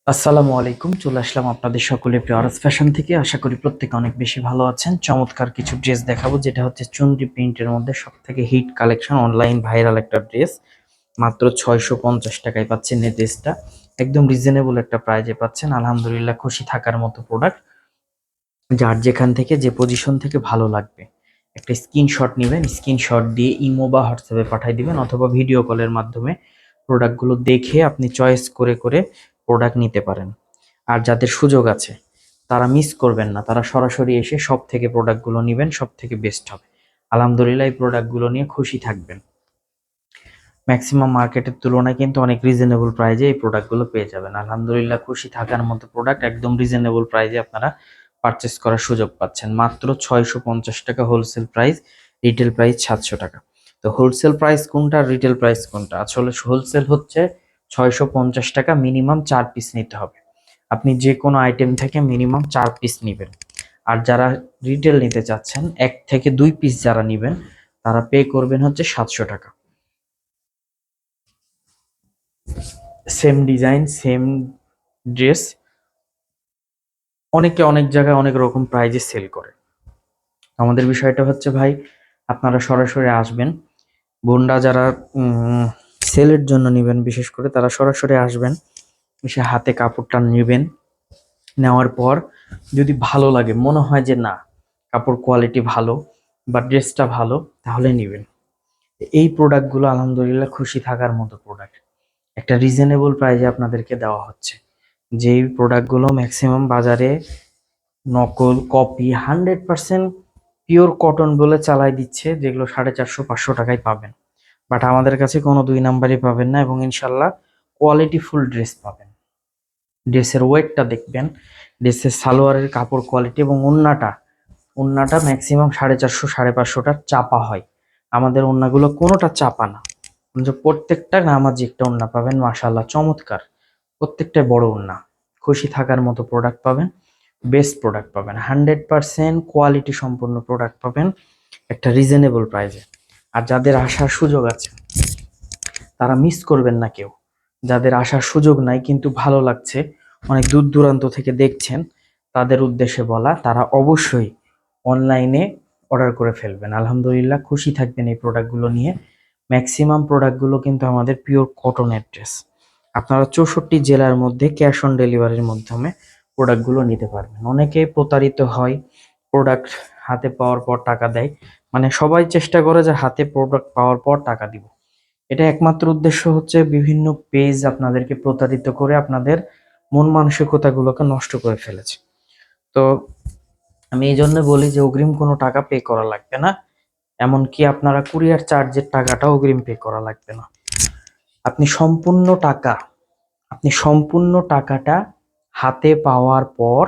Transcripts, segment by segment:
আসসালামু আলাইকুম। চলে আসলাম আপনাদের সকলের প্রিয় আরস ফ্যাশন থেকে। আশা করি প্রত্যেকে অনেক বেশি ভালো আছেন। চমৎকার কিছু ড্রেস দেখাবো, যেটা হচ্ছে চুনরি প্রিন্টের মধ্যে সব থেকে হিট কালেকশন, অনলাইন ভাইরাল একটা ড্রেস। মাত্র 650 টাকায় পাচ্ছেন এই ড্রেসটা। একদম রিজনেবল একটা প্রাইজে পাচ্ছেন। আলহামদুলিল্লাহ, খুশি থাকার মতো প্রোডাক্ট। যার যেখান থেকে যে পজিশন থেকে ভালো লাগবে একটা স্ক্রিনশট নেবেন, স্ক্রিনশট দিয়ে ইমো বা হোয়াটসঅ্যাপে পাঠিয়ে দিবেন, অথবা ভিডিও কলের মাধ্যমে প্রোডাক্টগুলো দেখে আপনি চয়েস করে করে প্রোডাক্ট নিতে পারেন। আর যাদের সুযোগ আছে তারা মিস করবেন না, তারা সরাসরি এসে সব থেকে প্রোডাক্টগুলো নেবেন, সব থেকে বেস্ট হবে। আলহামদুলিল্লাহ, এই প্রোডাক্টগুলো নিয়ে খুশি থাকবেন। ম্যাক্সিমাম মার্কেটের তুলনায় কিন্তু অনেক রিজনেবল প্রাইজে এই প্রোডাক্টগুলো পেয়ে যাবেন। আলহামদুলিল্লাহ, খুশি থাকার মতো প্রোডাক্ট একদম রিজনেবল প্রাইজে আপনারা পারচেস করার সুযোগ পাচ্ছেন। মাত্র 650 টাকা হোলসেল প্রাইস, রিটেল প্রাইস 700 টাকা। তো হোলসেল প্রাইস কোনটা, রিটেল প্রাইস কোনটা? আসলে হোলসেল হচ্ছে 650 টাকা, মিনিমাম 4 পিস নিতে হবে। আপনি যে কোনো আইটেম থেকে মিনিমাম 4 পিস নেবেন। আর যারা রিটেল নিতে চাচ্ছেন, 1 থেকে 2 পিস যারা নেবেন, তারা পে করবেন হচ্ছে 700 টাকা। সেম ডিজাইন, সেম ড্রেস, অনেকে অনেক জায়গায় অনেক রকম প্রাইজে সেল করে। আমাদের বিষয়টা হচ্ছে ভাই, আপনারা সরাসরি আসবেন। বোনরা যারা সেলের জন্য নেবেন, বিশেষ করে তারা সরাসরি আসবেন, এসে হাতে কাপড়টা নেবেন। নেওয়ার পর যদি ভালো লাগে, মনে হয় যে না, কাপড় কোয়ালিটি ভালো বা ড্রেসটা ভালো, তাহলে নেবেন। এই প্রোডাক্টগুলো আলহামদুলিল্লাহ খুশি থাকার মতো প্রোডাক্ট, একটা রিজনেবল প্রাইসে আপনাদেরকে দেওয়া হচ্ছে। যেই প্রোডাক্টগুলো ম্যাক্সিমাম বাজারে নকল, কপি, 100% পিওর কটন বলে চালাই দিচ্ছে, যেগুলো 450-500 টাকায় পাবেন। বাট আমাদের কাছে কোনো 2 নাম্বারই পাবেন না, এবং ইনশাল্লাহ কোয়ালিটি ফুল ড্রেস পাবেন। ড্রেসের ওয়েটটা দেখবেন, ড্রেসের সালোয়ারের কাপড় কোয়ালিটি, এবং ওন্নাটা ম্যাক্সিমাম 450-550টার চাপা হয়। আমাদের ওন্নাগুলো কোনোটা চাপা না, প্রত্যেকটা নামাজি একটা ওন্না পাবেন, মাশাআল্লাহ চমৎকার। প্রত্যেকটাই বড় ওন্না। খুশি থাকার মতো প্রোডাক্ট পাবেন, বেস্ট প্রোডাক্ট পাবেন, 100% কোয়ালিটি সম্পন্ন প্রোডাক্ট পাবেন একটা রিজনেবল প্রাইসে। আর যাদের আসার সুযোগ আছে তারা মিস করবেন না কেউ। যাদের আসার সুযোগ নাই কিন্তু ভালো লাগছে, অনেক দূর দূরান্ত থেকে দেখছেন, তাদের উদ্দেশ্যে বলা, তারা অবশ্যই অনলাইনে অর্ডার করে ফেলবেন। আলহামদুলিল্লাহ, খুশি থাকবেন এই প্রোডাক্টগুলো নিয়ে। ম্যাক্সিমাম প্রোডাক্টগুলো কিন্তু আমাদের পিওর কটনের ড্রেস। আপনারা 64 জেলার মধ্যে ক্যাশ অন ডেলিভারির মাধ্যমে প্রোডাক্টগুলো নিতে পারবেন। অনেকে প্রতারিত হয়, প্রোডাক্ট হাতে পাওয়ার পর টাকা দেয়, মানে সবাই চেষ্টা করে যে হাতে প্রোডাক্ট পাওয়ার পর টাকা দিব। এটা একমাত্র উদ্দেশ্য হচ্ছে বিভিন্ন পেজ আপনাদেরকে প্রতারিত করে আপনাদের মন মানসিকতাগুলোকে নষ্ট করে ফেলেছে। তো আমি এই জন্য বলি যে অগ্রিম কোনো টাকা পে করা লাগবে না। এমনকি আপনারা কুরিয়ার চার্জের টাকাটাও অগ্রিম পে করা লাগবে না। আপনি সম্পূর্ণ টাকা আপনি সম্পূর্ণ টাকাটা হাতে পাওয়ার পর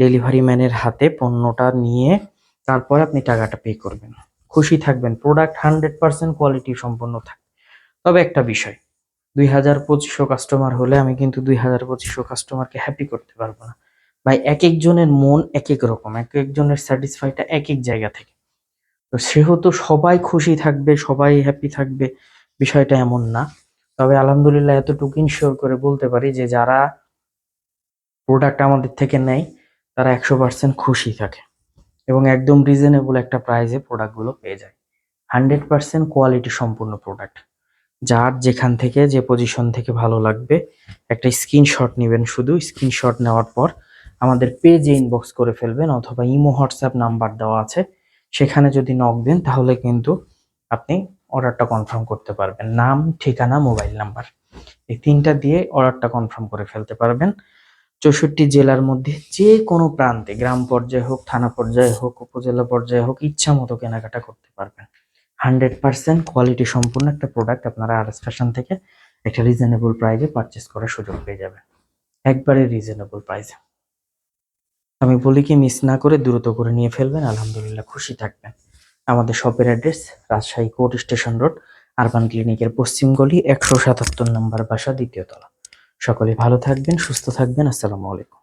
ডেলিভারি ম্যানের হাতে পণ্যটা নিয়ে তারপর আপনি টাকাটা পে করবেন। খুশি থাকবেন, প্রোডাক্ট 100% কোয়ালিটি সম্পন্ন থাকবে। তবে একটা বিষয়, 2025 কাস্টমার হলে আমি কিন্তু 2025 কাস্টমারকে হ্যাপি করতে পারবো না ভাই। এক একজনের মন এক এক রকম, এক একজনের স্যাটিসফাইটা এক এক জায়গা থেকে। তো সেহেতু সবাই খুশি থাকবে, সবাই হ্যাপি থাকবে, বিষয়টা এমন না। তবে আলহামদুলিল্লাহ, এতটুকু ইনশিওর করে বলতে পারি যে যারা প্রোডাক্ট আমাদের থেকে নেয় তারা 100% খুশি থাকে, এবং একদম রিজনেবল একটা প্রাইসে প্রোডাক্টগুলো পেয়ে যায়। 100% কোয়ালিটি সম্পূর্ণ প্রোডাক্ট। যার যেখান থেকে যে পজিশন থেকে ভালো লাগবে একটা স্ক্রিনশট নেবেন। শুধু স্ক্রিনশট নেওয়ার পর আমাদের পেজে ইনবক্স করে ফেলবেন, অথবা ইমো হোয়াটসঅ্যাপ নাম্বার দেওয়া আছে, সেখানে যদি নক দেন তাহলে কিন্তু আপনি অর্ডারটা কনফার্ম করতে পারবেন। নাম, ঠিকানা, মোবাইল নাম্বার, এই 3টা দিয়ে অর্ডারটা কনফার্ম করে ফেলতে পারবেন। 64 জেলার মধ্যে যে কোনো প্রান্তে, গ্রাম পর্যায়ে হোক, থানা পর্যায়ে হোক, উপজেলা পর্যায়ে হোক, ইচ্ছা মতো কেনাকাটা করতে পারবেন। 100% কোয়ালিটি সম্পূর্ণ একটা প্রোডাক্ট আপনারা আরএস ফ্যাশন থেকে একটা রিজনেবল প্রাইসে পারচেস করার সুযোগ পেয়ে যাবেন, একবারে রিজনেবল প্রাইসে। আমি বলি কি, মিস না করে দ্রুত করে নিয়ে ফেলবেন, আলহামদুলিল্লাহ খুশি থাকবেন। আমাদের শপের address Rajshahi court station road, urban ক্লিনিকের পশ্চিম গলি, 177 নম্বর বাসা, দ্বিতীয় তলা। সকলে ভালো থাকবেন, সুস্থ থাকবেন। আসসালামু আলাইকুম।